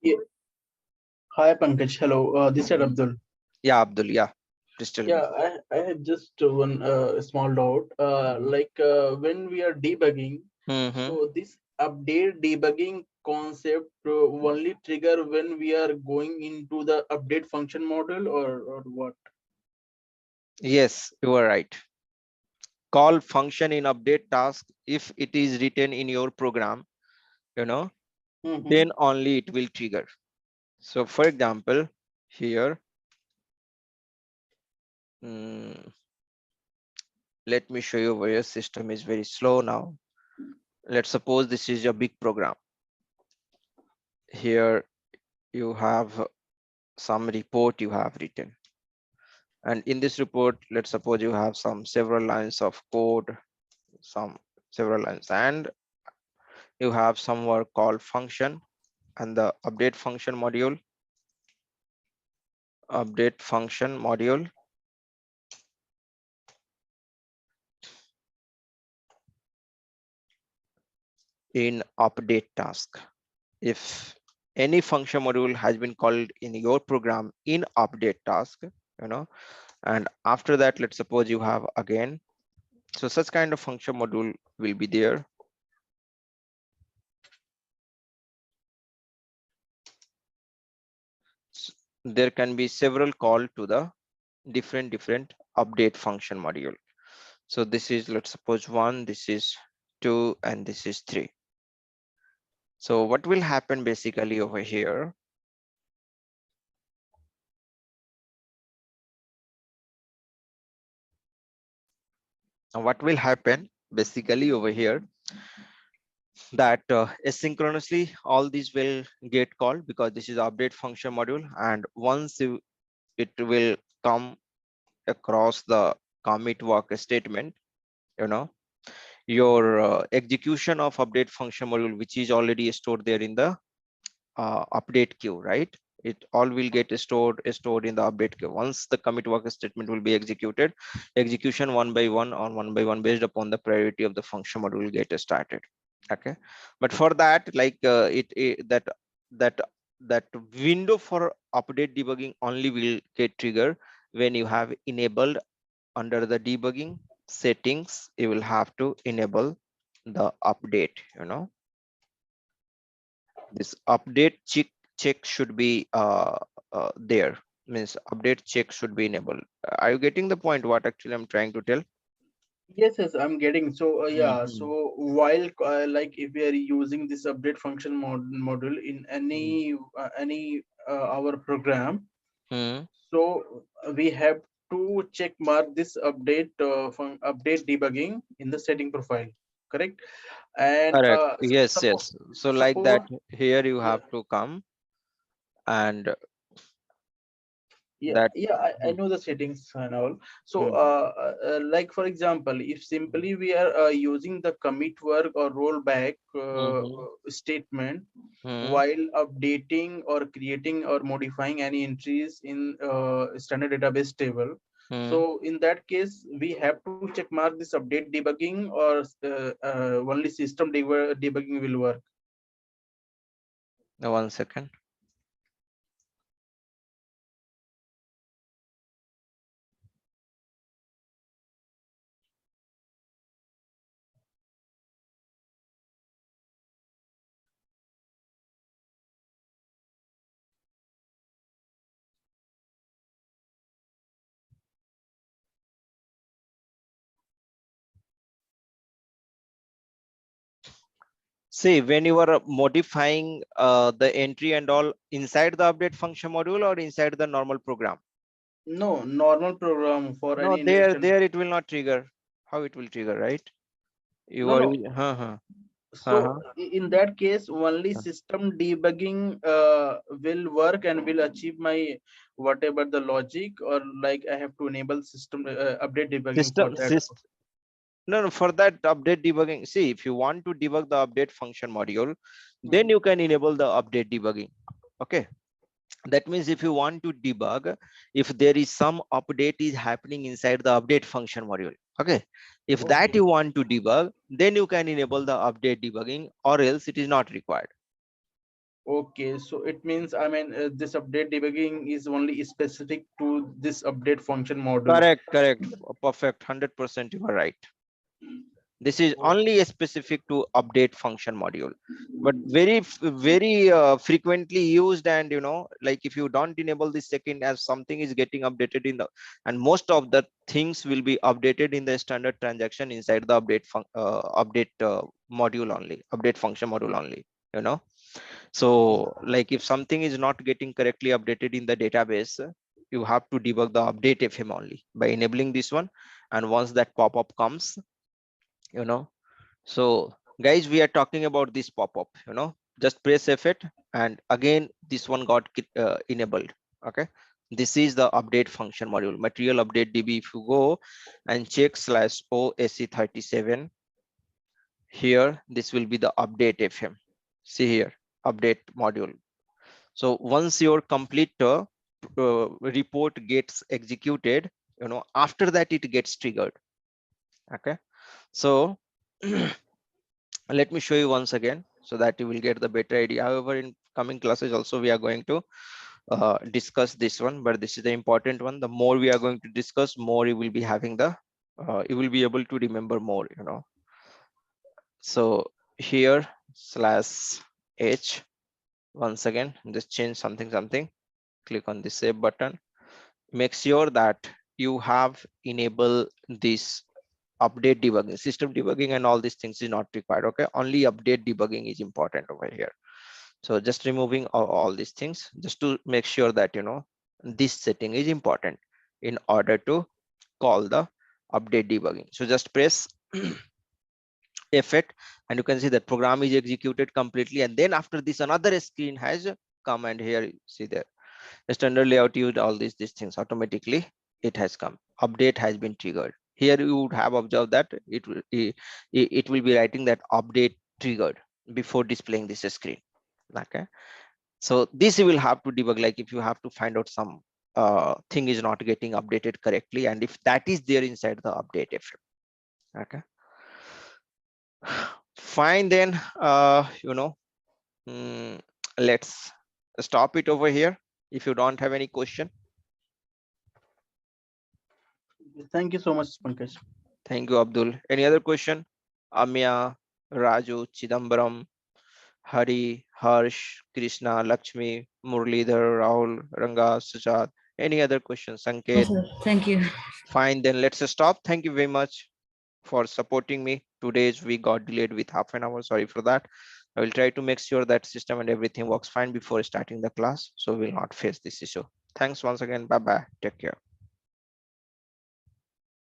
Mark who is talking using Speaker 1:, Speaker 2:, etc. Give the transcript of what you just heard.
Speaker 1: Yeah. Hi Pankaj, hello. This is
Speaker 2: Mm.
Speaker 1: Abdul.
Speaker 2: Yeah, Abdul. Yeah, please tell me.
Speaker 1: Yeah, I had just one small doubt. When we are debugging,
Speaker 2: Mm-hmm.
Speaker 1: so this update debugging concept only trigger when we are going into the update function model or what?
Speaker 2: Yes, you are right. Call function in update task if it is written in your program, you know,
Speaker 1: Mm-hmm.
Speaker 2: then only it will trigger. So, for example, here, mm, let me show you where your system is very slow now. Let's suppose this is your big program. Here you have some report you have written. And in this report, let's suppose you have some several lines of code, some several lines, and you have somewhere called function and the update function module in update task. If any function module has been called in your program in update task, and after that, let's suppose you have again, so such kind of function module will be there. There can be several call to the different update function module. So this is, let's suppose, one, this is two, and this is three. So what will happen basically over here? What will happen basically over here, that asynchronously all these will get called because this is update function module, and once it will come across the commit work statement, you know your execution of update function module, which is already stored there in the update queue, right? It all will get stored in the update queue. Once the commit work statement will be executed, execution one by one based upon the priority of the function module will get started. Okay, but for that, like that that window for update debugging only will get triggered when you have enabled under the debugging settings. You will have to enable the update. This update check should be there, means update check should be enabled. Are you getting the point what actually I'm trying to tell?
Speaker 1: Yes, yes, I'm getting. So, yeah,
Speaker 2: Mhm.
Speaker 1: so while like if we are using this update function module in
Speaker 2: Mhm.
Speaker 1: any our program,
Speaker 2: Mhm.
Speaker 1: so we have to check mark this update debugging in the setting profile, correct? And
Speaker 2: Correct, yes,
Speaker 1: suppose
Speaker 2: yes. So like
Speaker 1: suppose
Speaker 2: that, here you
Speaker 1: yeah,
Speaker 2: have to come and
Speaker 1: yeah,
Speaker 2: that.
Speaker 1: yeah, I
Speaker 2: Mhm.
Speaker 1: know the settings and all. So
Speaker 2: Mhm.
Speaker 1: like for example, if simply we are using the commit work or rollback
Speaker 2: Mhm.
Speaker 1: statement
Speaker 2: Mhm.
Speaker 1: while updating or creating or modifying any entries in standard database table,
Speaker 2: Mhm.
Speaker 1: so in that case we have to check mark this update debugging or only system debugging will work.
Speaker 2: 1 second. See, when you are modifying the entry and all inside the update function module or inside the normal program.
Speaker 1: No, normal program for
Speaker 2: No,
Speaker 1: any
Speaker 2: there
Speaker 1: instant.
Speaker 2: it will not trigger. How it will trigger, right? You
Speaker 1: No,
Speaker 2: are,
Speaker 1: no. So
Speaker 2: uh-huh.
Speaker 1: in that case, only system debugging will work and will achieve my whatever the logic, or like I have to enable system update debugging for
Speaker 2: System,
Speaker 1: that.
Speaker 2: no, no, for that update debugging. See, if you want to debug the update function module, then
Speaker 1: Mhm.
Speaker 2: you can enable the update debugging. Okay. That means if you want to debug, if there is some update is happening inside the update function module. Okay. If that
Speaker 1: Okay.
Speaker 2: you want to debug, then you can enable the update debugging, or else it is not required.
Speaker 1: Okay, so it means, I mean, this update debugging is only specific to this update function module.
Speaker 2: Correct, correct. Perfect. 100% you are right. This is
Speaker 1: Oh,
Speaker 2: only specific to update function module, but very frequently used. And like if you don't enable this second, as something is getting updated in the, and most of the things will be updated in the standard transaction inside the update module only, update function module only, you know. So like if something is not getting correctly updated in the database, you have to debug the update fm only by enabling this one. And once that pop-up comes, you know, so guys, we are talking about this pop-up, just press F8 and again this one got enabled. Okay, this is the update function module, material update db. If you go and check /OSE37 here, this will be the update fm. See here, update module. So once your complete report gets executed, after that it gets triggered. Okay, so let me show you once again so that you will get the better idea. However, in coming classes also we are going to discuss this one, but this is the important one. The more we are going to discuss, more you will be having the you will be able to remember more, so here /h, once again just change something, click on the save button. Make sure that you have enabled this update debugging. System debugging and all these things is not required. Okay, only update debugging is important over here. So just removing all these things just to make sure that this setting is important in order to call the update debugging. So just press F8 and you can see that program is executed completely, and then after this another screen has come, and here you see there the standard layout used, all these things automatically it has come, update has been triggered. Here you would have observed that it will be writing that update triggered before displaying this screen. Okay, so this you will have to debug, like if you have to find out some thing is not getting updated correctly, and if that is there inside the update fm. Okay, fine then. mm, let's stop it over here if you don't have any question.
Speaker 1: thank you so much, Pankaj.
Speaker 2: Thank you, Abdul. Any other question? Amya, Raju, Chidambaram, Hari, Harsh, Krishna, Lakshmi, Murlidhar, Rahul, Ranga, Sajad. Any other questions?
Speaker 3: No,
Speaker 2: Sanket?
Speaker 3: sir. Thank you.
Speaker 2: Fine, then let's stop. Thank you very much for supporting me. Today's we got delayed with half an hour. Sorry for that. I will try to make sure that system and everything works fine before starting the class, so we'll not face this issue. Thanks once again. Bye bye. Take care.